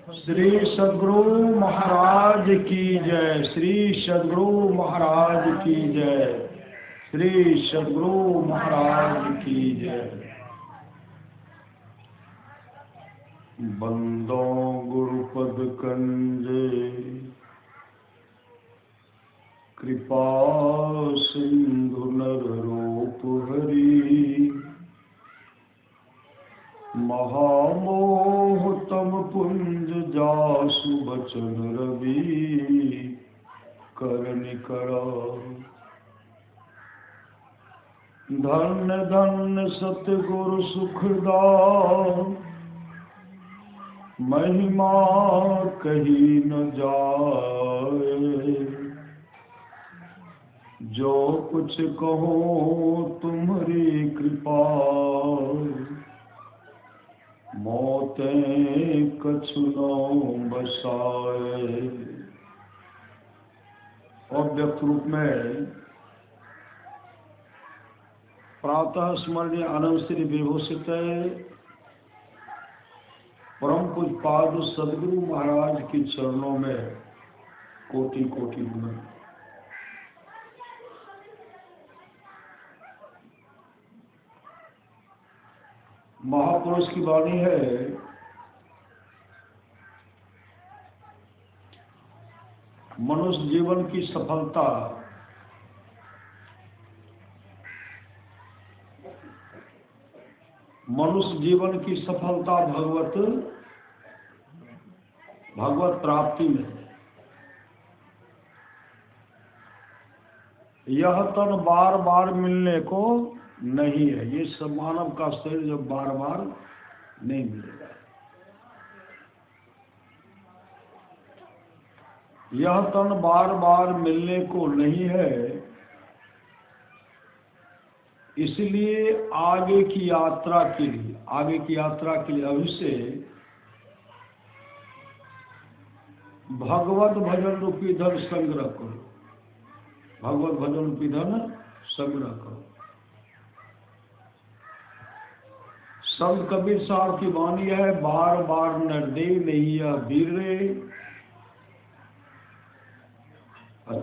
श्री सद्गुरु महाराज की जय। श्री सद्गुरु महाराज की जय। श्री सद्गुरु महाराज की जय। बंदो गुरुपद कंजे कृपा सिंधु नर रूप हरि महामोह तम पुंज जासु बचन रवि करनि करा। धन्य धन्य सतगुरु सुखदान महिमा कही न जाए। जो कुछ कहो तुम्हारी कृपा मोते कछु न बसाए। और व्यक्त रूप में प्रातः स्मरणीय आनंद श्री विभूषित परम पूज्यपाद सद्गुरु महाराज के चरणों में कोटि कोटि नमन। महापुरुष की वाणी है, मनुष्य जीवन की सफलता भगवत प्राप्ति में। यह तन बार बार मिलने को नहीं है। ये सब मानव का शरीर जब बार बार नहीं मिलेगा। यह तन बार बार मिलने को नहीं है, इसलिए आगे की यात्रा के लिए अभी से भगवत भजन रूपी धन संग्रह करो। भगवत भजन रूपी धन संग्रह करो। संत कबीर साहब की वाणी है, बार बार नरदे नैया वीर रे,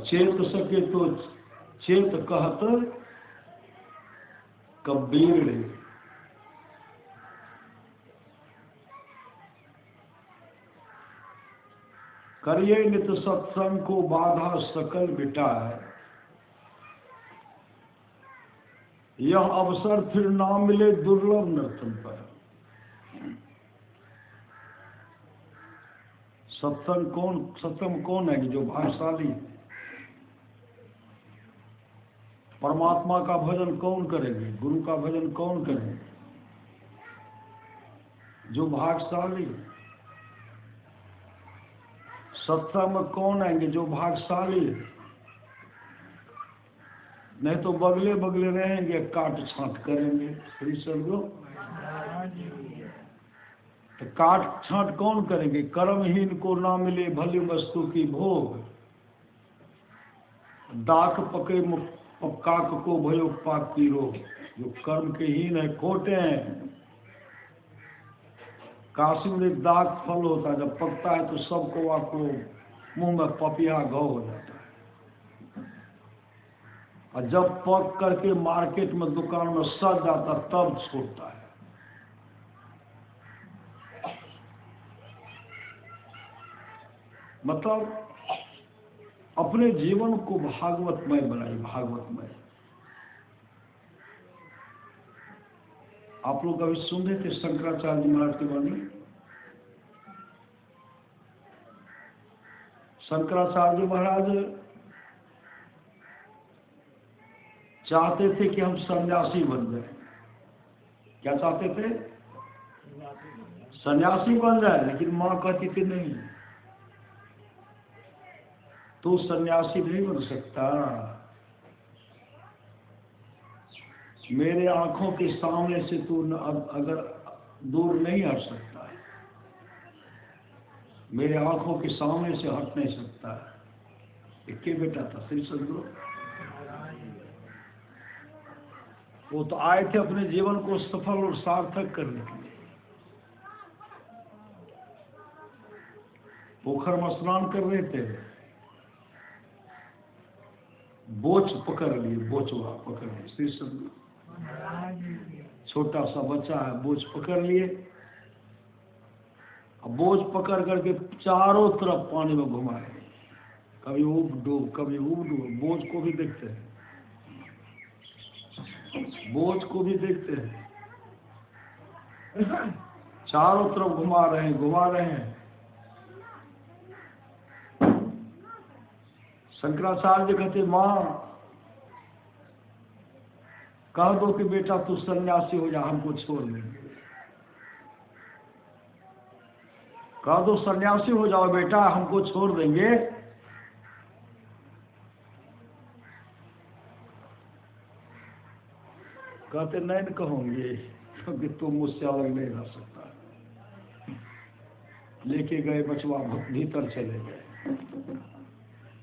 चेत सके तो चेत कहत कबीर रे। करिए नित सत्संग को बाधा सकल बिटाए। यह अवसर फिर ना मिले दुर्लभ नर्तन पर। सत्संग कौन है जो भाग्यशाली? परमात्मा का भजन कौन करेंगे? गुरु का भजन कौन करेंगे? जो भाग्यशाली। सत्संग में कौन आएंगे? जो भाग्यशाली। नहीं तो बगले बगले रहेंगे, काट छांट करेंगे। श्री सद्गुरु तो काट छांट कौन करेंगे? कर्महीन को ना मिले भली वस्तु की भोग, दाक पके काक को भयो पाक की रोग। जो कर्म के हीन है, खोटे हैं। काशी में एक दाग फल होता है, जब पकता है तो सबको आपको मुंह में पपिया घाव हो जाता है। और जब पक करके मार्केट में दुकान में सड़ जाता तब छोड़ता है। मतलब अपने जीवन को भागवतमय बनाइए। भागवतमय। आप लोग कभी सुने थे शंकराचार्य जी महाराज की वाणी? शंकराचार्य जी महाराज चाहते थे कि हम सन्यासी बन जाए। क्या चाहते थे? सन्यासी बन जाए। लेकिन माँ कहती थी नहीं, तू सन्यासी नहीं बन सकता। मेरे आंखों के सामने से तू अगर दूर नहीं हट सकता, मेरे आंखों के सामने से हट नहीं सकता। एक बेटा था श्री सद्गुरु। वो तो आए थे अपने जीवन को सफल और सार्थक करने के लिए। पोखर में स्नान कर रहे थे, बोच पकड़ लिए, बोचवा पकड़ लिए, श्री सदगुरु छोटा सा बच्चा है, बोझ पकड़ लिए, अब बोझ पकड़ करके चारों तरफ पानी में घुमा रहे, कभी ऊब डूब, कभी ऊब डूब, बोझ को भी देखते हैं, बोझ को भी देखते हैं, चारों तरफ घुमा रहे हैं, घुमा रहे हैं। शंकराचार्य जी कहते, माँ कह दो कि बेटा तू सन्यासी हो जा, हमको छोड़ देंगे। कह दो सन्यासी हो जाओ बेटा, हमको छोड़ देंगे। कहते नहीं कहूंगी, क्योंकि तुम मुझसे अलग नहीं रह सकता। लेके गए बचवा, भीतर चले गए।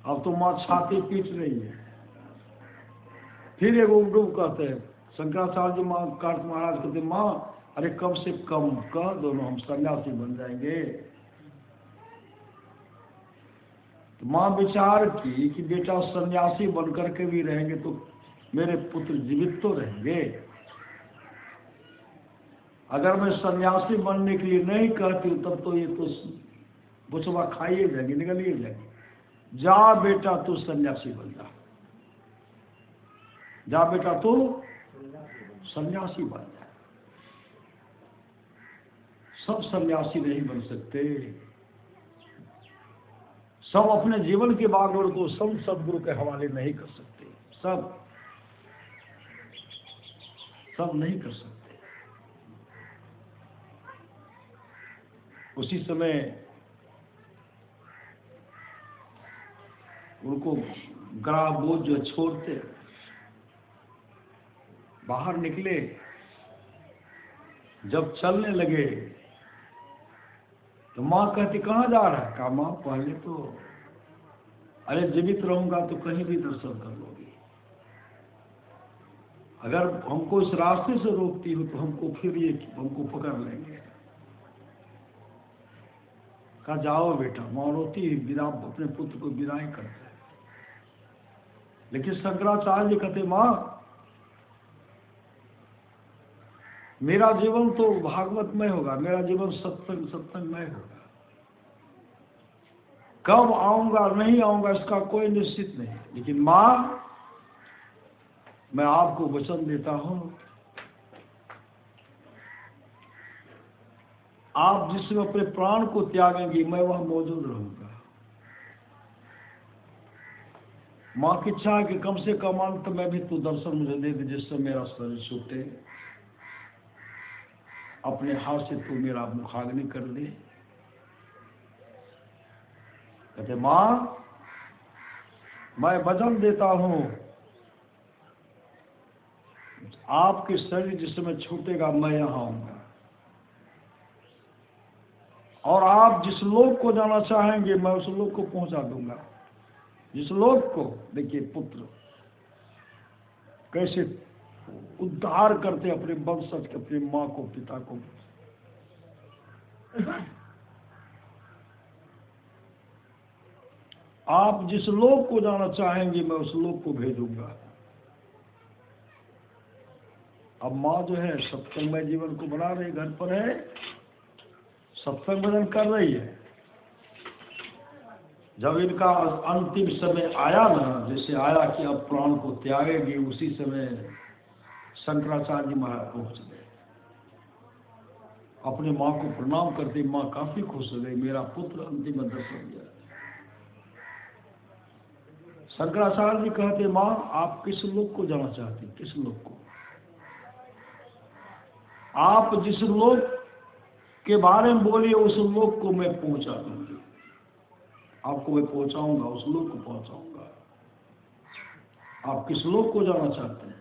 अब तो माँ छाती पीट रही है। फिर एक उबडूब कहते हैं, शंकराचार्य जी माँ कार्तिक महाराज कहते, माँ अरे कम से कम कह दोनों, हम सन्यासी बन जाएंगे। तो माँ विचार की कि बेटा सन्यासी बन करके भी रहेंगे तो मेरे पुत्र जीवित तो रहेंगे। अगर मैं सन्यासी बनने के लिए नहीं कहती हूँ तब तो ये तो बुचवा खाइए जाएगी, निकलिए जाएगी। जा बेटा तू सन्यासी बन जा, जा बेटा तू सन्यासी बन जा। सब सन्यासी नहीं बन सकते, सब अपने जीवन के बागडोर को सब सदगुरु के हवाले नहीं कर सकते, सब नहीं कर सकते। उसी समय उनको ग्राह बोझ जो छोड़ते बाहर निकले, जब चलने लगे तो माँ कहती कहाँ जा रहा है? कहा माँ पहले तो अरे जीवित रहूंगा तो कहीं भी दर्शन कर लोगी, अगर हमको इस रास्ते से रोकती हो तो हमको फिर ये हमको पकड़ लेंगे। कहा जाओ बेटा। माँ रोती विदा, अपने पुत्र को विदाई करते हैं। लेकिन शंकराचार्य जी कहते माँ मेरा जीवन तो भागवतमय होगा, मेरा जीवन सत्संगमय होगा। कब आऊंगा नहीं आऊंगा इसका कोई निश्चित नहीं, लेकिन माँ मैं आपको वचन देता हूं, आप जिसमें अपने प्राण को त्यागेंगी मैं वहां मौजूद रहूंगा। माँ की इच्छा है कि कम से कम अंत में भी तू दर्शन मुझे दे दे, जिससे मेरा शरीर छूटे, अपने हाथ से तू मेरा मुखाग्नि कर दे। कहते माँ मैं वचन देता हूं, आपके शरीर जिस समय छूटेगा मैं यहां आऊंगा, और आप जिस लोक को जाना चाहेंगे मैं उस लोक को पहुंचा दूंगा। जिस लोक को, देखिए पुत्र कैसे उद्धार करते अपने वंशज के, अपनी माँ को, पिता को। आप जिस लोक को जाना चाहेंगे मैं उस लोक को भेजूंगा। अब माँ जो है सत्संगमय जीवन को बना रही, घर पर है, सत्संग भजन कर रही है। जब इनका अंतिम समय आया ना, जैसे आया कि अब प्राण को त्यागेगी, उसी समय शंकराचार्य जी महाराज पहुंच गए। अपने माँ को प्रणाम करते माँ काफी खुश हो गई, मेरा पुत्र अंतिम दर्शन दिया। शंकराचार्य जी कहते माँ आप किस लोक को जाना चाहती? किस लोक को? आप जिस लोक के बारे में बोलिए उस लोक को मैं पहुंचा दूंगी, आपको मैं पहुंचाऊंगा, उस लोक को पहुंचाऊंगा। आप किस लोक को जाना चाहते हैं?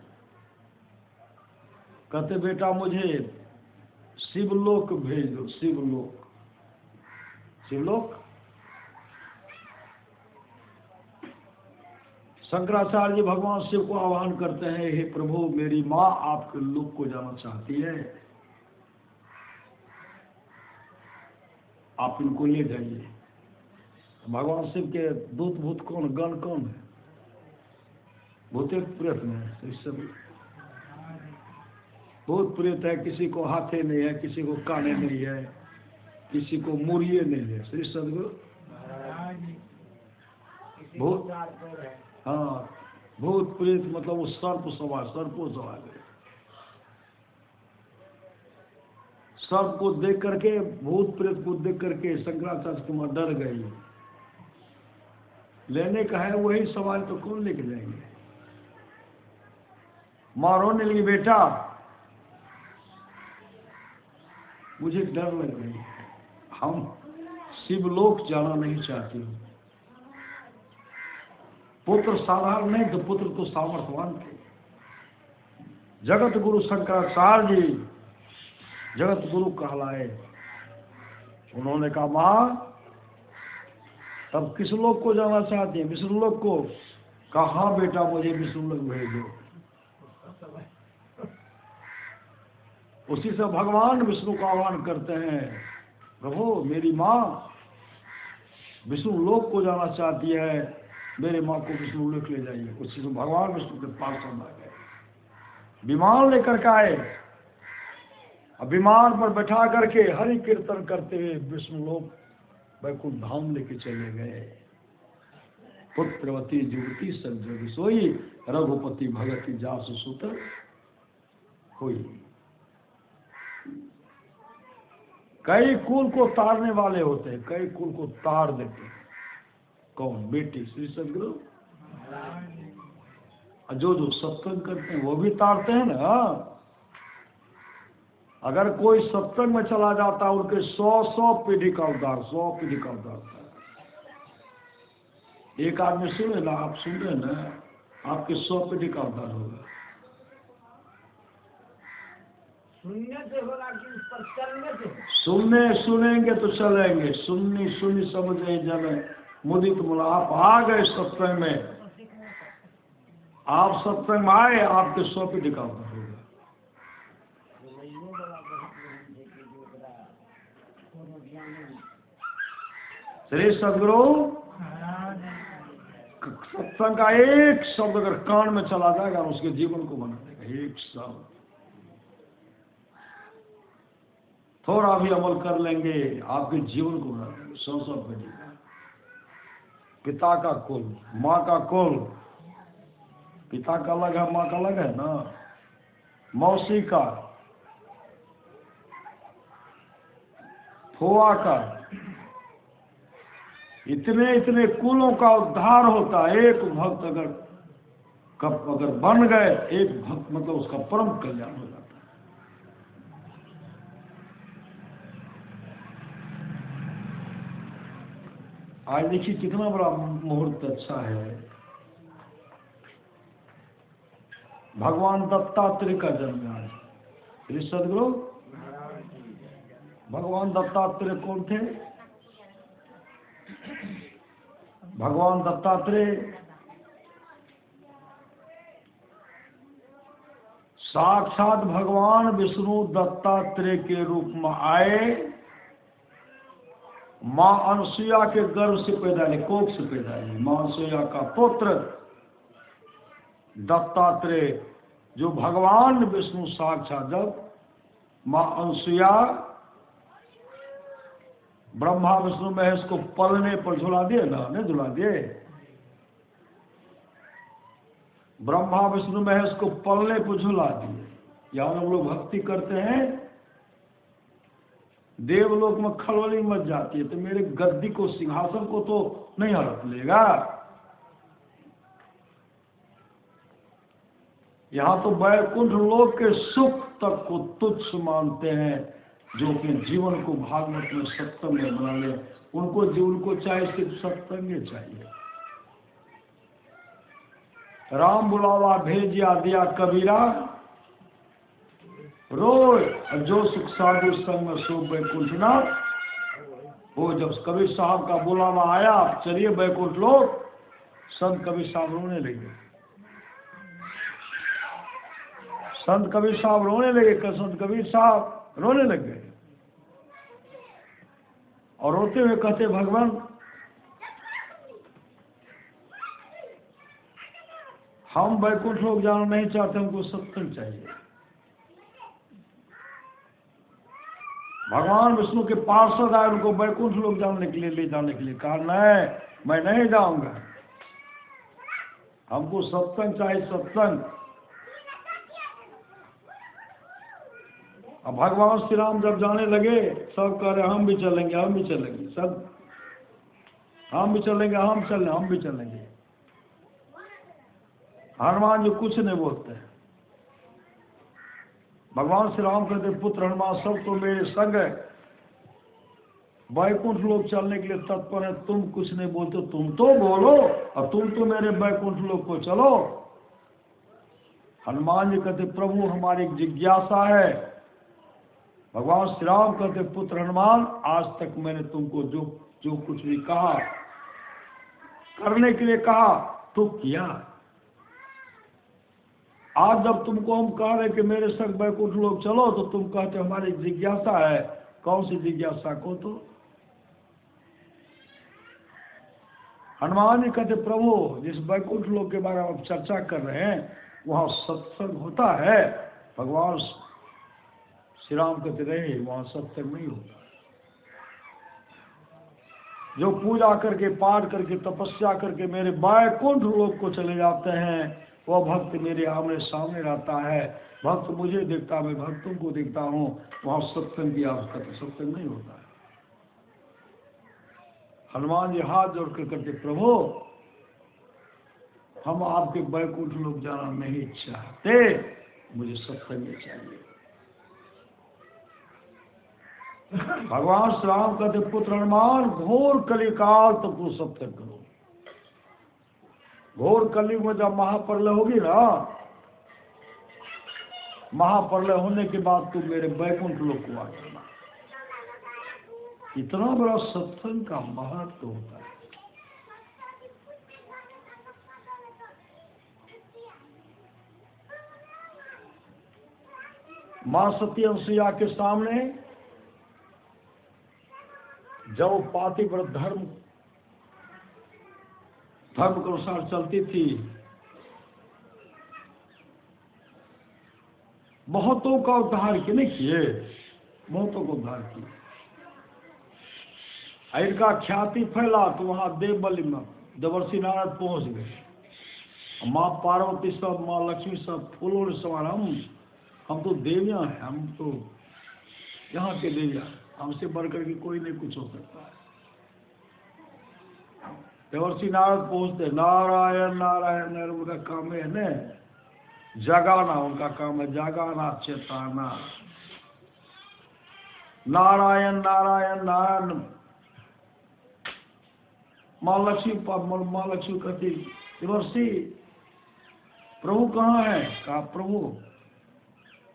कहते बेटा मुझे शिवलोक भेज दो। शिवलोक, शिवलोक। शंकराचार्य जी भगवान शिव को आह्वान करते हैं, हे प्रभु मेरी माँ आपके लोक को जाना चाहती है, आप इनको ले जाइए। भगवान शिव के दूत भूत कौन, गण कौन है? भूत प्रेत में है। इस सब भूत प्रेत है, किसी को हाथे नहीं है, किसी को काने नहीं है, किसी को मुड़िए नहीं है। श्री सदगुरु भूत, हाँ, भूत प्रेत मतलब वो सर्प सवार, सर्पो सवार है। सर्प को देख करके, भूत प्रेत को देख करके शंकराचार्य कुमार डर गई। लेने का है वही सवाल तो कौन लेके जाएंगे? मारो ने लिए बेटा, मुझे डर लग रही है, हम शिवलोक जाना नहीं चाहते हो। पुत्र साधारण नहीं तो पुत्र तो सामर्थ्यवान थे। जगत गुरु शंकराचार्य जी जगत गुरु कहलाए। उन्होंने कहा मां तब किस लोक को जाना चाहते हैं? विष्णु लोक को। कहा बेटा मुझे विष्णु लोक भेज दो। उसी से भगवान विष्णु का आह्वान करते हैं, प्रभु मेरी माँ विष्णु लोक को जाना चाहती है, मेरे माँ को विष्णु लोक ले जाइए। उसी से भगवान विष्णु के पास आ गए, विमान लेकर के आए, विमान पर बैठा करके हरि कीर्तन करते हुए विष्णु लोक वैकुंठ धाम लेके चले गए। पुत्रवती जुवती सब जग सोई, रघुपति भगति जासु सुत होई। कई कुल को तारने वाले होते हैं, कई कुल को तार देते हैं। कौन? बेटी श्री सदगुरु। जो जो सत्संग करते हैं वो भी तारते हैं ना। अगर कोई सत्संग में चला जाता है उनके 100 पीढ़ी का उद्धार, 100 पीढ़ी का उद्धार होता है। एक आदमी सुने ना, आप सुन रहे ना, आपके 100 पीढ़ी का उद्धार होगा। सुनने से होगा कि उस पर चलने से? सुनेंगे तो चलेंगे। सुनी समझे जन मुदित मुला। आप आ गए सत्संग में, आप सत्संग में आए, आपके 100 पीढ़ी का उद्धार होगा। श्री सदगुरु सत्संग का एक शब्द अगर कान में चला जाएगा उसके जीवन को बना देगा। एक शब्द थोड़ा भी अमल कर लेंगे आपके जीवन को बना देंगे। 100 पीढ़ी का, पिता का कुल, माँ का कुल, पिता का अलग है, माँ का अलग है ना, मौसी का, फुआ का, इतने कुलों का उद्धार होता है। एक भक्त अगर बन गए, एक भक्त मतलब उसका परम कल्याण हो जाता है। आज देखिए कितना बड़ा मुहूर्त अच्छा है। भगवान दत्तात्रेय का जन्म है आज। श्री सदगुरु भगवान दत्तात्रेय कौन थे? भगवान दत्तात्रेय साक्षात भगवान विष्णु दत्तात्रेय के रूप में आए, मां अनसुया के गर्भ से पैदा हुए, कोख से पैदा हुए। मां अनसुया का पुत्र दत्तात्रेय, जो भगवान विष्णु साक्षात, जब मां अनसुया ब्रह्मा विष्णु महेश को पलने पर झुला दिए ना, नहीं झुला दिए? ब्रह्मा विष्णु महेश को पलने पर झुला दिए। यहाँ हम लोग भक्ति करते हैं, देवलोक में खलबली मच जाती है, तो मेरे गद्दी को, सिंहासन को तो नहीं हड़प लेगा। यहाँ तो वैकुंठ लोक के सुख तक को तुच्छ मानते हैं, जो अपने जीवन को भागवत में सत्संग में बना ले। उनको जीवन को चाहिए सिर्फ सत्संग चाहिए। राम बुलावा भेजिया दिया कबीरा, रोज जो सुख साधु संग में सो वैकुंठनाथ। वो जब कबीर साहब का बुलावा आया, चलिए वैकुंठ लोक, संत कबीर साहब रोने लगे। संत कबीर साहब रोने लगे, संत कबीर साहब रोने लग गए और रोते हुए कहते, भगवान हम वैकुंठ लोग जाना नहीं चाहते, हमको सत्संग चाहिए। भगवान विष्णु के पार्षद आए, उनको वैकुंठ लोग जाने के लिए, ले जाने के लिए कहा, नहीं मैं नहीं जाऊंगा, हमको सत्संग चाहिए, सत्संग। अब भगवान श्री राम जब जाने लगे, सब कह रहे हम भी चलेंगे, हम भी चलेंगे, सब हम भी चलेंगे, हम भी चलेंगे। हनुमान जी कुछ नहीं बोलते। भगवान श्री राम कहते, पुत्र हनुमान सब तो मेरे संग है, वैकुंठ लोग चलने के लिए तत्पर है, तुम कुछ नहीं बोलते, तुम तो बोलो, और तुम तो मेरे वैकुंठ लोग को चलो। हनुमान जी कहते, प्रभु हमारी एक जिज्ञासा है। भगवान श्री राम कहते, पुत्र हनुमान आज तक मैंने तुमको जो कुछ भी कहा, करने के लिए कहा, तो किया। आज जब तुमको हम कह रहे कि मेरे संग वैकुंठ लोग चलो, तो तुम कहते हमारी जिज्ञासा है। कौन सी जिज्ञासा को? तो हनुमान जी कहते, प्रभु जिस वैकुंठ लोग के बारे में आप चर्चा कर रहे हैं, वहाँ सत्संग होता है? भगवान श्री राम कहते रहे, वहाँ सत्संग नहीं होता। जो पूजा करके, पाठ करके, तपस्या करके मेरे वैकुंठ लोग को चले जाते हैं, वह भक्त मेरे आमने सामने रहता है। भक्त मुझे देखता, मैं भक्तों को देखता हूँ, वहाँ सत्संग की आवश्यकता, सत्संग नहीं होता है। हनुमान जी हाथ जोड़कर करते, प्रभु हम आपके वैकुंठ लोग जाना नहीं चाहते, मुझे सत्संग चाहिए। भगवान श्री राम कहते, पुत्र हनुमान घोर कलिकाल तक तो सत्संग करो। घोर कलयुग में जब महाप्रलय होगी ना, महाप्रलय होने के बाद तुम मेरे वैकुंठ लोग को आ जाना। इतना बड़ा सत्संग का महत्व होता है। मां सती अनुसुईया के सामने जब पातिव्रत धर्म के अनुसार चलती थी, बहुतों का उद्धार किए, नहीं किए, बहुतों को उद्धार किए। इनका ख्याति फैला तो वहां देवबलि में देवर्षि नारद पहुंच गए। माँ पार्वती सब, माँ लक्ष्मी सब फूलों ने सवार, हम तो देवियां हैं, हम तो यहाँ के देवियां, हमसे बढ़कर के कोई नहीं कुछ हो सकता है। देवर्षि नारद पहुंचते, नारायण नारायण, उनका काम है न जगाना, उनका काम है जगाना, चेताना। नारायण नारायण नारायण। माँ लक्ष्मी कहती, देवर्षि प्रभु कहाँ है? कहा प्रभु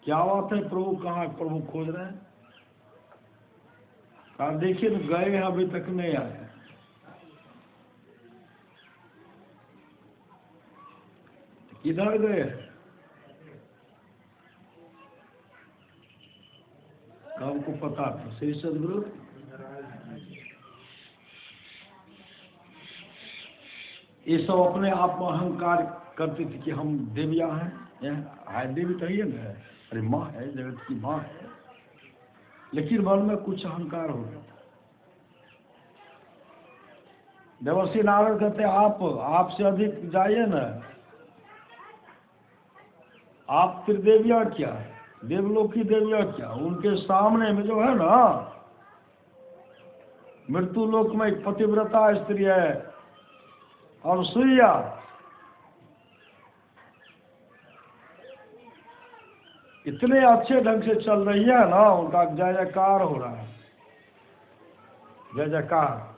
क्या बात है, प्रभु कहाँ है? प्रभु खोज रहे हैं। कहा देखिए तो गए हैं, अभी तक नहीं आए। किधर गए? हमको पता था। श्री सदगुरु ये सब अपने आप में अहंकार करते थे कि हम देवियां हैं, देवी तो ही है, अरे माँ है, जगत की माँ है, लेकिन मन में कुछ अहंकार हो गया था। देवर्षि नारद कहते, आपसे अधिक जाइए ना, आप फिर देवियां क्या, देवलोक की देवियां क्या, उनके सामने में जो है ना, मृत्यु लोक में एक पतिव्रता स्त्री है और सुइया, इतने अच्छे ढंग से चल रही है ना, उनका जय जयकार हो रहा है, जय जयकार।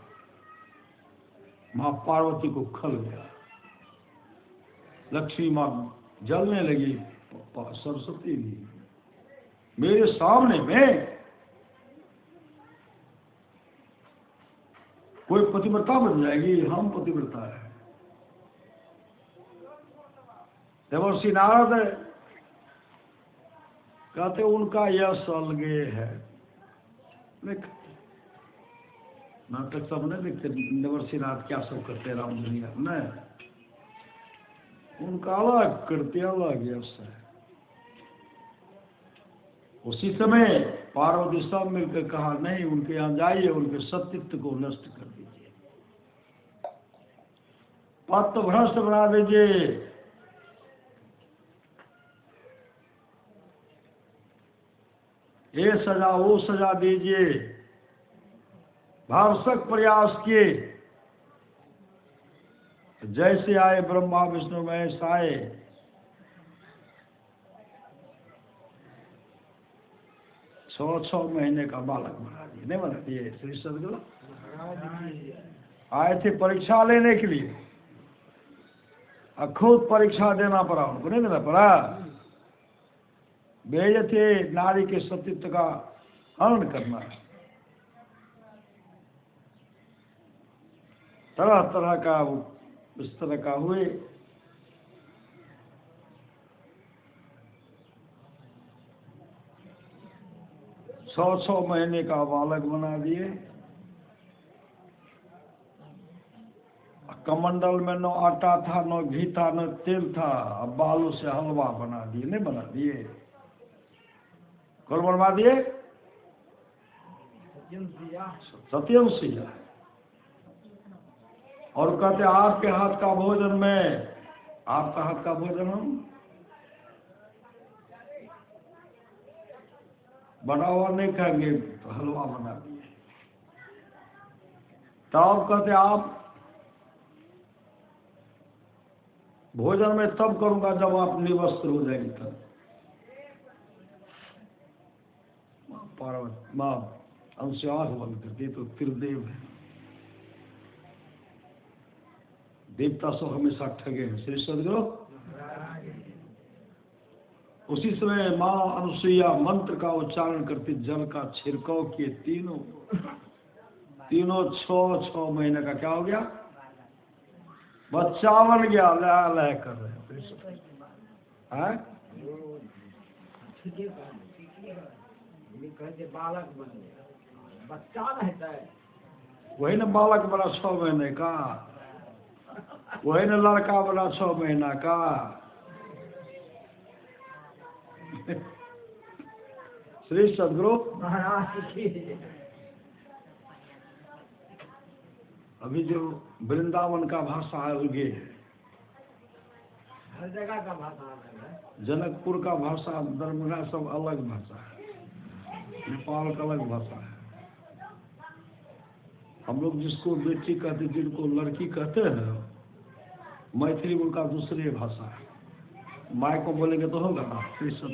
माँ पार्वती को खल गया, लक्ष्मी माँ जलने लगी, सरस्वती भी मेरे सामने में कोई पतिव्रता बन जाएगी, हम पतिव्रता है। देवर्षि नारद कहते उनका यश अलगे है। नाटक सब नहीं देखते, देवर्षि नारद क्या सब करते राम दुनिया में। उनका अलग कृत्य अलग यश है। उसी समय पार्वती सब मिलकर कहा नहीं, उनके यहाँ जाइए, उनके सत्यत्व को नष्ट कर दीजिए, पथ भ्रष्ट बना दीजिए। ये सजा वो सजा दीजिए। भरसक प्रयास किए, जैसे आए ब्रह्मा विष्णु महेश आए, छह महीने का बालक बना दिए। नहीं बना दिए? श्री सदगुरु आए थे परीक्षा लेने के लिए, खुद परीक्षा देना पड़ा उनको, नहीं देना पड़ा। भेजे थे नारी के सतीत्व का हरण करना है। तरह तरह का इस तरह का हुए। छह महीने का बालक बना दिए। कमंडल में न आटा था, न घी था, न तेल था, अब बालू से हलवा बना दिए। नहीं बना दिए? कौन बनवा दिए? सत्यम सिया। और कहते आपके हाथ का भोजन में, आपका हाथ का भोजन हम बना हुआ नहीं खाएंगे, तो हलवा बना दिए। तब कहते आप भोजन में तब करूंगा जब आप निवस्त्र हो जाएंगे। तब पार्वती माँ हमसे आंख बंद करती, तो त्रिदेव है। देवता सब हमेशा ठगे हैं। श्री सदगुरु उसी समय माँ अनुसुईया मंत्र का उच्चारण करती, जल का छिड़काव किए। तीनों 6 महीने का क्या हो गया? बच्चा बन गया। लह लह कर रहे हैं। बालक बन गया, बच्चा रहता है। वही ना बालक बना 6 महीने का, वही ना लड़का बना 6 महीना का। श्री सदगुरु अभी जो वृंदावन का भाषा है उगे है, हर जगह का भाषा है। जनकपुर का भाषा, दरभंगा सब अलग भाषा है, नेपाल का अलग भाषा है। हम लोग जिसको बेटी कहते, जिनको लड़की कहते हैं, मैथिली उनका दूसरे भाषा है। माय को बोलेंगे तो होगा ना कृष्ण,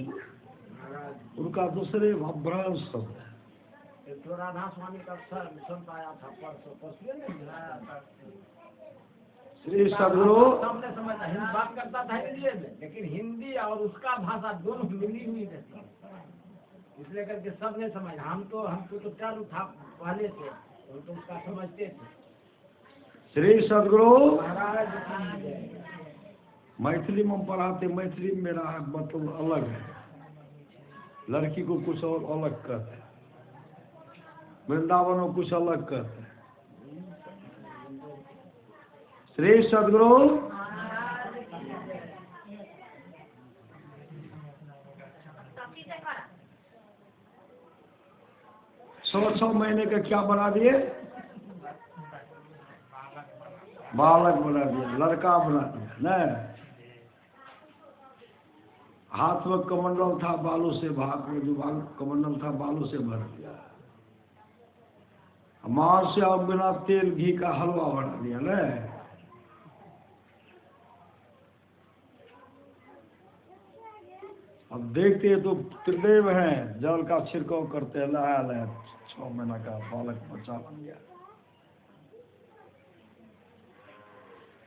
उनका दूसरे ब्रह्म शब्द है। तो राधा स्वामी का संत आया था परसों श्री सदगुरु सामने समझता हिंदी बात करता था हिंदी में, लेकिन हिंदी और उसका भाषा दोनों मिली हुई रहती, इसलिए करके सबने समझ। हमको तो चालू था पहले से, हम तो उसका समझते थे। श्री सदगुरु महाराज मैथिली में पढ़ाते, मैथिली में मेरा मतलब अलग है, लड़की को कुछ और अलग कहते हैं, वृंदावन में कुछ अलग कहते हैं। श्री सदगुरु 6 महीने का क्या बना दिए? बालक बना दिया, लड़का बना दिया। न हाथ में कमंडल था, बालू से भाग में जो कमंडल था बालू से भर दिया। मां से अब बिना तेल घी का हलवा बना दिया। न अब देखते तो त्रिदेव हैं, जल का छिड़काव करते, लहा लह 6 महीना का बालक बच्चा बन गया।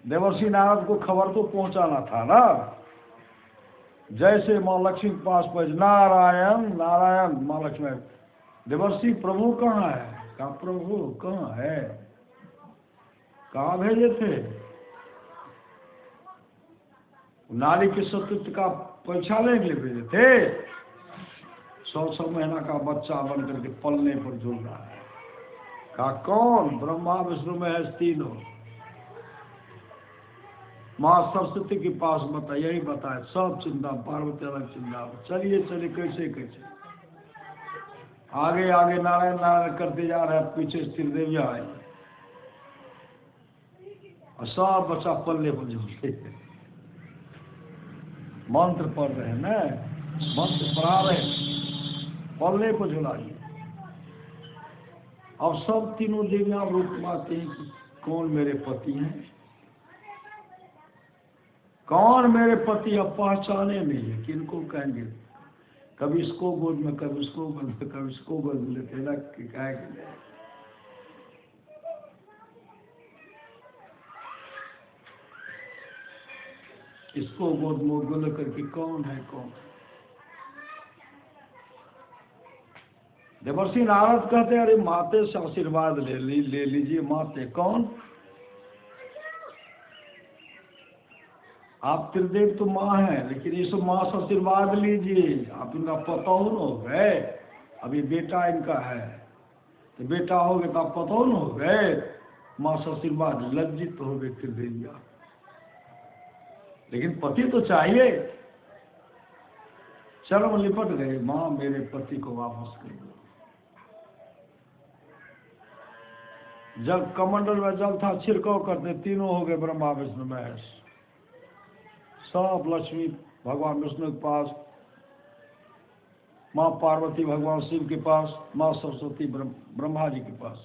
देवर्षि नारद को खबर तो पहुंचाना था ना। जैसे माँ लक्ष्मी के पास पहुंच, नारायण नारायण, माँ लक्ष्मी, देवर्षि प्रभु कहाँ है? कहा प्रभु कहाँ है? कहाँ भेजे थे? नारी के सतीत्व का परीक्षा लेने के लिए भेजे थे। 100 महीना का बच्चा बन करके पलने पर झूल रहा है। कहा कौन? ब्रह्मा विष्णु महेश तीनों। माँ सरस्वती के पास यही बताए, सब चिंता, पार्वती अलग चिंता। चलिए चलिए, कैसे कैसे आगे आगे नारायण नारायण करते जा रहे हैं, पीछे त्रिदेवियाँ आई और सब बच्चा पल्ले पर झूले, मंत्र पढ़ रहे हैं ना, मंत्र पढ़ा रहे हैं, पल्ले पर झुलाइए। अब सब तीनों देवियां रूप माते हैं कि कौन मेरे पति हैं, कौन मेरे पति। अब पहचाने नहीं है, किनको कहेंगे, कभी इसको गोद में, कभी उसको गोद में, कभी इसको गोद में लेते ना कि कहेंगे। इसको गोद में गोद करके कौन है कौन। देवर्षि नारद कहते हैं, अरे माते से आशीर्वाद ले लीजिए। माते कौन? आप त्रिदेव तो माँ हैं, लेकिन इस माँ से आशीर्वाद लीजिए। आप इनका पतौन हो गए, अभी बेटा इनका है, तो बेटा हो गए तो आप पतौन हो गए। माँ से आशीर्वाद, लज्जित हो गए त्रिदेविया। लेकिन पति तो चाहिए। चरम लिपट गए, माँ मेरे पति को वापस कर दो। जब कमंडल में जल था, छिड़काव करते, तीनों हो गए ब्रह्मा विष्णु महेश। सब लक्ष्मी भगवान विष्णु के पास, माँ पार्वती भगवान शिव के पास, माँ सरस्वती ब्रह्मा जी के पास।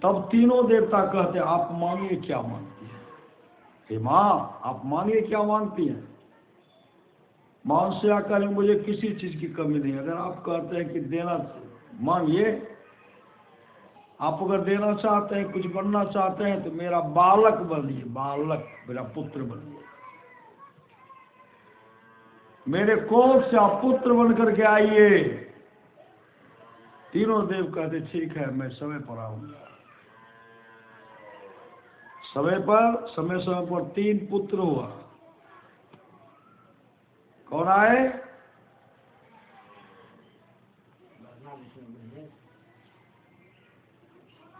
तब तीनों देवता कहते, आप मांगिए क्या मांगती हैं? हे माँ, आप मांगिए क्या मांगती हैं? मां से आकर मुझे किसी चीज की कमी नहीं। अगर आप कहते हैं कि देना, मांगिए। आप अगर देना चाहते हैं, कुछ बनना चाहते हैं, तो मेरा बालक बनिए, बालक, मेरा पुत्र बनिए। मेरे कोख से आप पुत्र बन करके आइए। तीनों देव कहते, ठीक है, मैं समय पर आऊंगा। समय पर 3 पुत्र हुआ। कौन आए?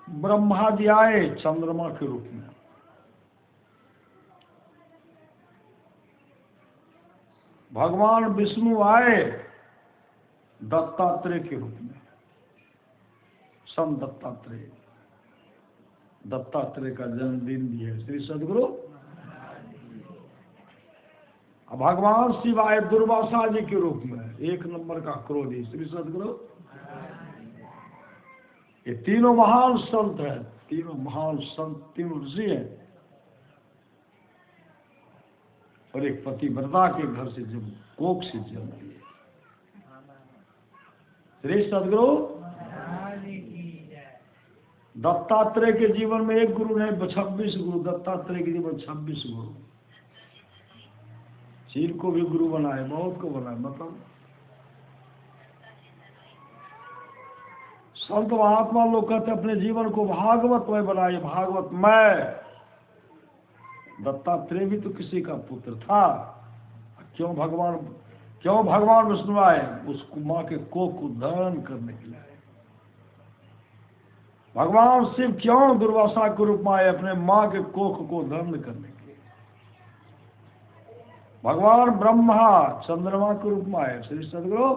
ब्रह्मा जी आए चंद्रमा के रूप में, भगवान विष्णु आए दत्तात्रेय के रूप में, संत दत्तात्रेय। दत्तात्रेय का जन्मदिन भी है, श्री सदगुरु। भगवान शिव आए दुर्वासा जी के रूप में, 1 नंबर का क्रोधी, श्री सदगुरु। ये तीनों महान संत हैं, तीनों महान संत, तीनों ऋषि हैं। और एक पतिव्रता के घर से जब कोख से जन्म लिए, श्री सदगुरु। दत्तात्रेय के जीवन में 1 गुरु नहीं, 26 गुरु। दत्तात्रेय के जीवन 26 गुरु। चीर को भी गुरु बनाए, बहुत को बनाए। मतलब संत महात्मा लोग कहते अपने जीवन को भागवत में बनाइए, भागवत में। दत्तात्रेय भी तो किसी का पुत्र था। क्यों भगवान विष्णु आए? उसको माँ के कोख को धारण करने के लिए। भगवान शिव क्यों दुर्वासा के रूप में आए? अपने माँ के कोख को धारण करने के लिए। भगवान ब्रह्मा चंद्रमा के रूप में आए, श्री सदगुरु।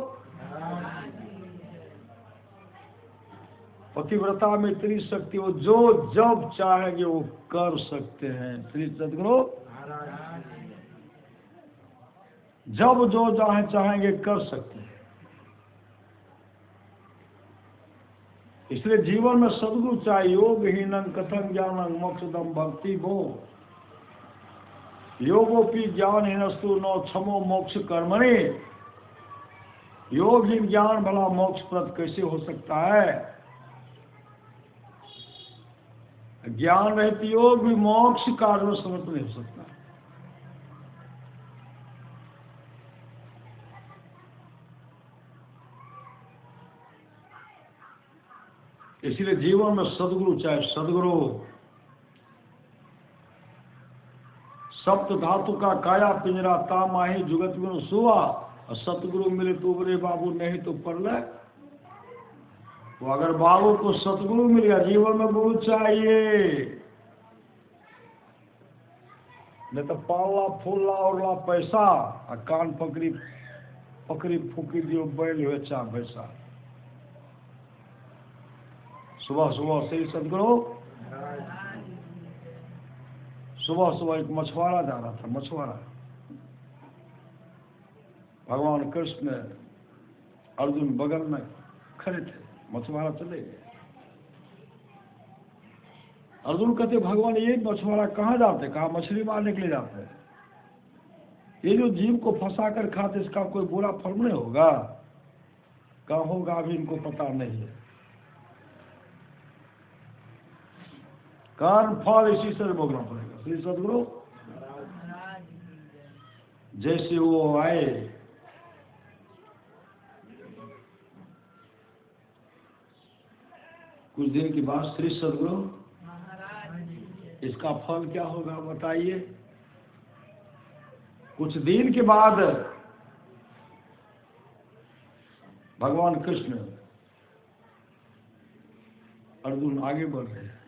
पतिव्रता में इतनी शक्ति, वो जो जब चाहेंगे वो कर सकते हैं, श्री सदगुरु। जब जो चाहेंगे कर सकते हैं। इसलिए जीवन में सदगुरु चाहिए। योगहीनं कथं ज्ञानं मोक्षदं भक्ति भो, योगोपि ज्ञानहीनस्तु न क्षमो मोक्ष कर्मणि। योगहीन ज्ञान भला मोक्षप्रद कैसे हो सकता है? ज्ञान रहित योग भी मोक्ष कार्य में समर्थ नहीं हो सकता। इसलिए जीवन में सदगुरु चाहे, सदगुरु। सप्त धातु का काया पिंजरा, तामाही जुगत में सुआ। और सतगुरु मिले तो बरे बाबू, नहीं तो परलय तो अगर बाबू को सतगुरु मिल गया, जीवन में गुरु चाहिए, नहीं तो पाला फूला और ला पैसा और कान पकड़ी पकड़ी फूकी दियो बैल बेचा पैसा। सुबह सुबह से सदगुरु सुबह सुबह एक मछुआरा जा रहा था, मछुआरा। भगवान कृष्ण अर्जुन बगल में खड़े थे, मछुआरा चले गए। अर्जुन कहते भगवान ये मछुआरा कहाँ जाते? कहा मछली मारने के लिए जाते हैं। ये जो जीव को फंसा कर खाते इसका कोई बुरा फल नहीं होगा? कहाँ होगा अभी इनको पता नहीं है। कर्म फल इसी से भोगना पड़ेगा। श्री सदगुरु जैसे वो आए, कुछ दिन के बाद श्री सदगुरु इसका फल क्या होगा बताइए? कुछ दिन के बाद भगवान कृष्ण अर्जुन आगे बढ़ रहे हैं,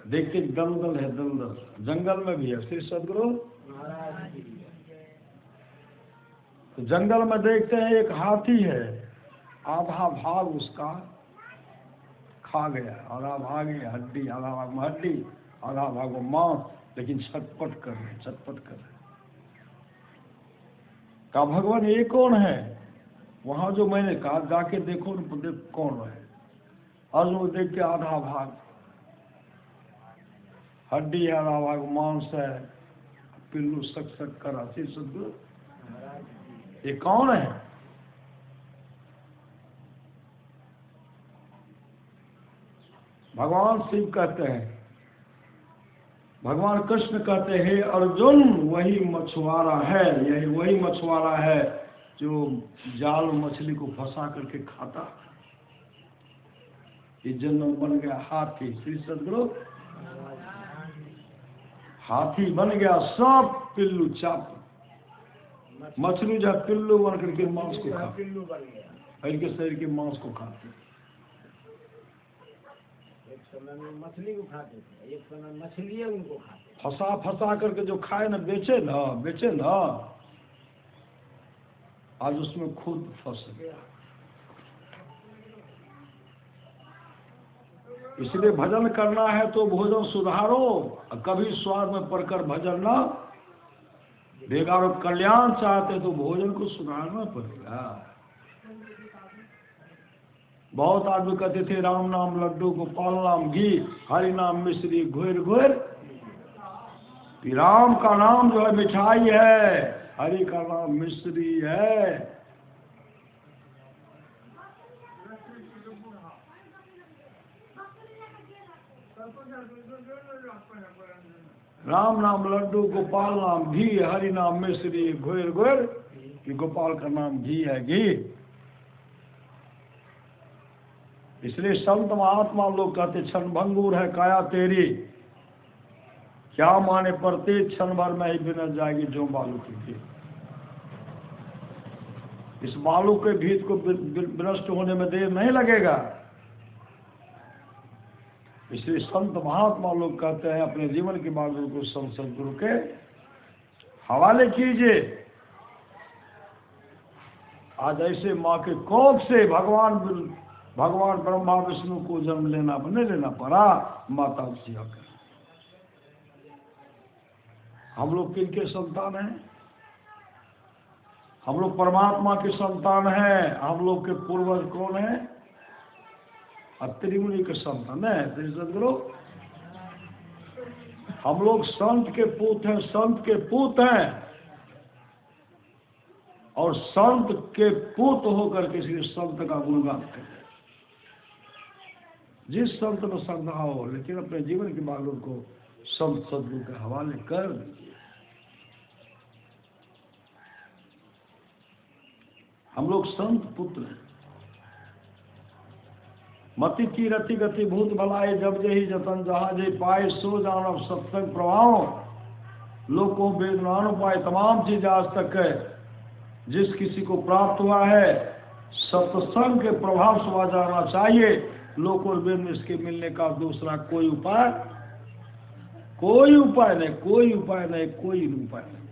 देखते दलदल है, दलदल जंगल में भी है। श्री सदगुरु तो जंगल में देखते हैं एक हाथी है, आधा भाग उसका खा गया, आधा भाग है हड्डी, आधा भाग में हड्डी, आधा भाग में मांस, लेकिन छटपट कर रहे, छटपट कर रहे। कहा भगवान ये कौन है? वहां जो मैंने कहा जाके देखो न, देख कौन है। अर्जुन देख के आधा भाग हड्डी, आधा भाग मांस है, पिल्लू सक सक कर आती। सदगुरु ये कौन है? भगवान शिव कहते हैं, भगवान कृष्ण कहते हैं अर्जुन वही मछुआरा है, यही वही मछुआरा है जो जाल में मछली को फंसा करके खाता। ये जन्म बन गया हाथी। श्री सदगुरु हाथी बन गया, सब पिल्लू चाप मछली जब पिल्लू बन करके मांस को खा, इनके शरीर के मांस को खाते। एक समय में मछली को खाते थे, एक समय मछली उनको खाते। फंसा फंसा करके जो खाए ना, बेचे ना, आज उसमें खुद फंस गया। इसलिए भजन करना है तो भोजन सुधारो, कभी स्वाद में पड़कर भजन ना बेगारो। कल्याण चाहते तो भोजन को सुधारना पड़ेगा। बहुत आदमी कहते थे राम नाम लड्डू, गोपाल नाम घी, हरि नाम मिश्री घोर घोर। राम का नाम जो है मिठाई है, हरि का नाम मिश्री है। राम नाम लड्डू, गोपाल नाम घी, हरि नाम मिश्री घोर घोर। कि गोपाल का नाम घी है, घी। इसलिए संत महात्मा लोग कहते क्षण भंगुर है काया तेरी, क्या माने प्रत्येक क्षण भर में ही बिना जाएगी जो बालू की भीत। इस बालू के भीत को विनष्ट होने में देर नहीं लगेगा। इसलिए संत महात्मा लोग कहते हैं अपने जीवन के बालू को संत सदगुरु के हवाले कीजिए। आज ऐसे माँ के कोख से भगवान ब्रह्मा विष्णु को जन्म लेना नहीं लेना पड़ा, माता जी आकर। हम लोग किनके संतान हैं? हम लोग परमात्मा के संतान हैं। हम लोग के पूर्वज कौन है? अत्रि मुनि के संतान है। सदगुरु हम लोग संत के पूत हैं, संत के पूत हैं। और संत के पूत होकर किसी संत का गुणगान करें। जिस संत में श्रद्धा हो, लेकिन अपने जीवन के बालों को संत सदगुरु के हवाले कर दीजिए। हम लोग संत पुत्र हैं। मति की रति गति भूत भलाए, जब जही जतन जहाँ जे पाए, सो जानव सत्संग प्रभाव। लोगों वेदनानु पाए, तमाम चीज आज तक है जिस किसी को प्राप्त हुआ है, सत्संग के प्रभाव से जाना चाहिए। लोक और वेद में इसके मिलने का दूसरा कोई उपाय नहीं, कोई उपाय नहीं, कोई उपाय नहीं।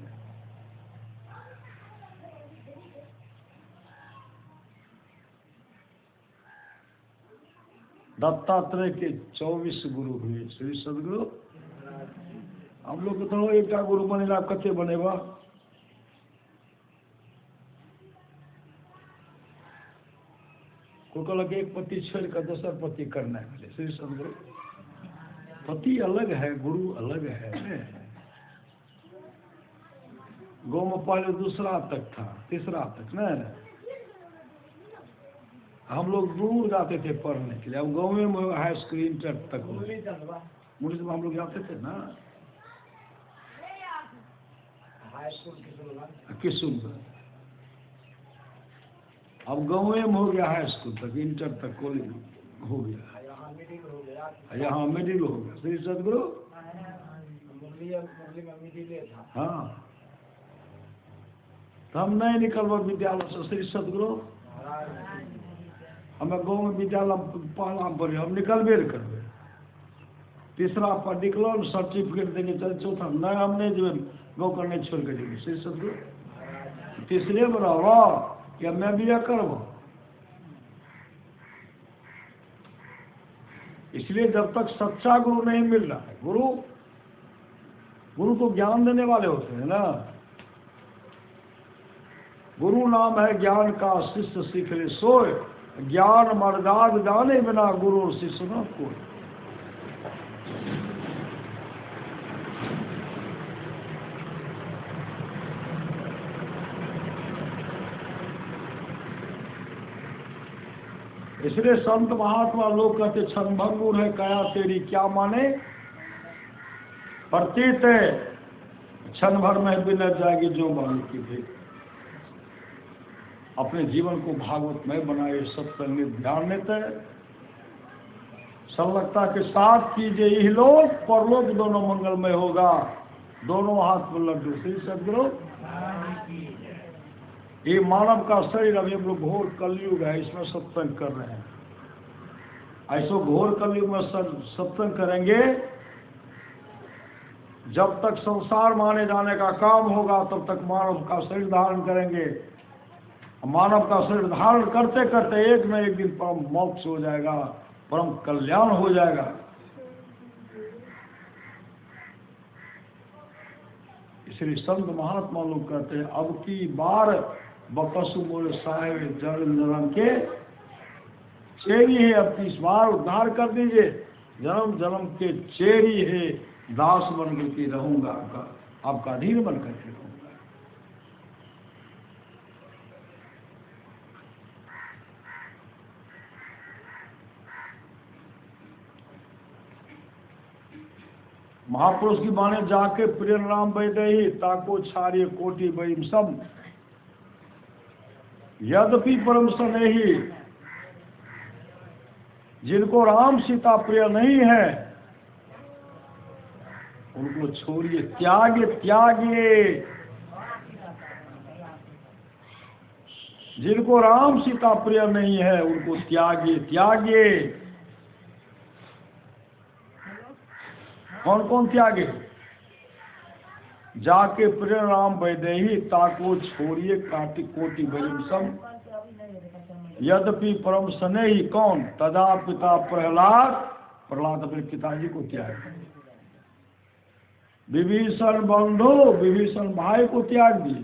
दत्तात्रेय के 24 गुरु हुए, श्री सदगुरु। हम लोग तो एक गुरु बनेला, कते बनेबा? कोई कहलक एक पति छोड़ कर दूसर पति करना है। श्री सदगुरु, पति अलग है, गुरु अलग है। गौ में पहले दूसरा तक था, तीसरा तक न। हम लोग दूर जाते थे पढ़ने के लिए। अब गाँव में हाई स्कूल इंटर तक मुझे तो हम लोग जाते थे ना, किशुनगढ़। अब गाँव में हो गया हाई स्कूल तक, इंटर तक कॉलेज हो गया, यहाँ मिडिल हो गया। श्री सदगुरु, हाँ, तो हम नहीं निकलवा विद्यालय से। श्री सदगुरु, हमें गाँव में विद्यालय पहला पढ़े, हम निकलबे न करबे। तीसरा पर निकलो, सर्टिफिकेट देंगे, चल चौथा नहीं, हम नहीं जो गाँव का नहीं छोड़ के देंगे। श्री सदगुरु, तीसरे में रहो या मैं भी करवा। इसलिए जब तक सच्चा गुरु नहीं मिल रहा है, गुरु तो ज्ञान देने वाले होते हैं ना। गुरु नाम है ज्ञान का, शिष्य सीख ले सोए। ज्ञान मर्याद जाने बिना गुरु और शिष्य न कोई। इसलिए संत महात्मा लोग कहते क्षणभंगुर है काया तेरी, क्या माने? प्रतीत है क्षण भर में बिलट जाएगी जो मानी की भी। अपने जीवन को भागवतमय बनाए, सत्संग में ध्यान देते, संलग्नता के साथ कीजिए, यही लोग परलोक दोनों मंगलमय होगा। दोनों हाथ में लड्डू। श्री सदगुरु, ये मानव का शरीर अभी हम लोग घोर कलयुग है, इसमें सत्संग कर रहे हैं। ऐसो घोर कलयुग में सत्संग करेंगे, जब तक संसार माने जाने का काम होगा तब तक मानव का शरीर धारण करेंगे। मानव का शरीर धारण करते करते एक न एक दिन परम मोक्ष हो जाएगा, परम कल्याण हो जाएगा। इसलिए संत महात्मा लोग कहते हैं, अब की बार बकसु मोरे साहेब जन्म जन्म के चेरी है, अब की इस बार उद्धार कर दीजिए। जन्म जन्म के चेरी है, दास बन करके रहूंगा, आपका अधीन बन करके रहूंगा। महापुरुष की बाणे जाके प्रिय राम बैदही, ताको छार्य कोटि बहिम सम। यद्यपि परम स्नेही, जिनको राम सीता प्रिय नहीं है उनको छोड़िए, त्यागे। जिनको राम सीता प्रिय नहीं है उनको त्यागे। कौन कौन त्यागे? जाके प्रिय राम वैदेही, ताको छोड़िए काटि कोटि बहिम सम। यद्यपि परम स्नेही, कौन? तदा पिता प्रहलाद अपने पिताजी को त्याग। विभीषण बंधु, विभीषण भाई को त्याग दिए।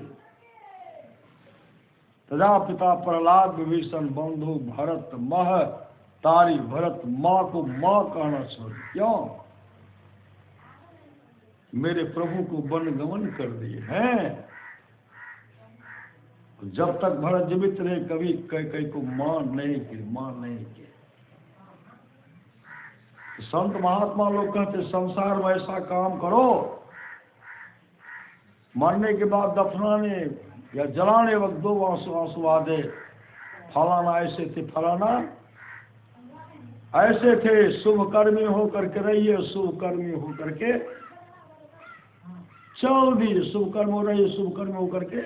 तदा पिता प्रहलाद, विभीषण बंधु भरत मह तारी। भरत माँ को माँ कहना छोड़, क्यों? मेरे प्रभु को वन गमन कर दिए हैं। जब तक भरत जीवित रहे कभी कई को मान नहीं की। संत महात्मा लोग कहते संसार में ऐसा काम करो, मरने के बाद दफनाने या जलाने वक्त 2 आंसू आ दे। फलाना ऐसे थे, फलाना ऐसे थे, शुभ कर्मी होकर के रहिए, शुभ कर्मी होकर के चल दिए। शुभ कर्म हो रही है, शुभ कर्म होकर के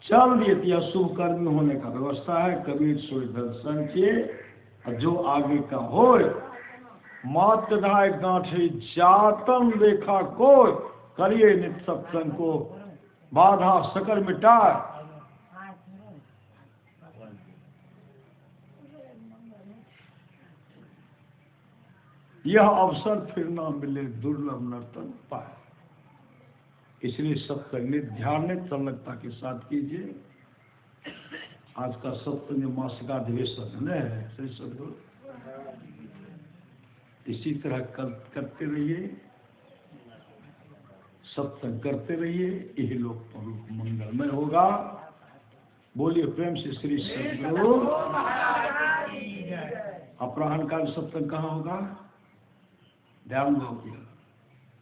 चल दिए तो यह शुभ कर्म होने का व्यवस्था है। कबीर सूर्य दर्शन के जो आगे का हो मात ढाई गांठी जातम देखा कोई करिए नित सत्संग को बाधा सकल मिटाए। यह अवसर फिर ना मिले दुर्लभ नर्तन पाए। इसलिए सत्संग ध्यान तन्मयता के साथ कीजिए। आज का सत्संग मासिक अधिवेशन है सही सदगुरु, इसी तरह करते रहिए, सत्संग करते रहिए, यही लोक परलोक मंगलमय होगा। बोलिए प्रेम से श्री सदगुरु। अपराह्न काल सत्संग कहाँ होगा? ध्यान दो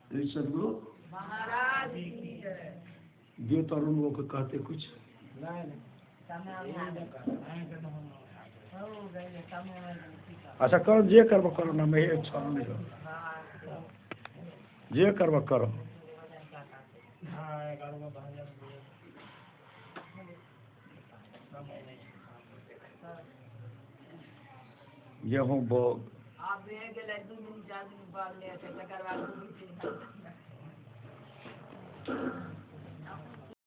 श्री सदगुरु जो तरुण वो को कहते कुछ अच्छा करो, जे करबो करो ना, मैं अच्छा नहीं करो, जे करबो करो। ये हूँ भोग आप 2 दिन 4 दिन बाद ले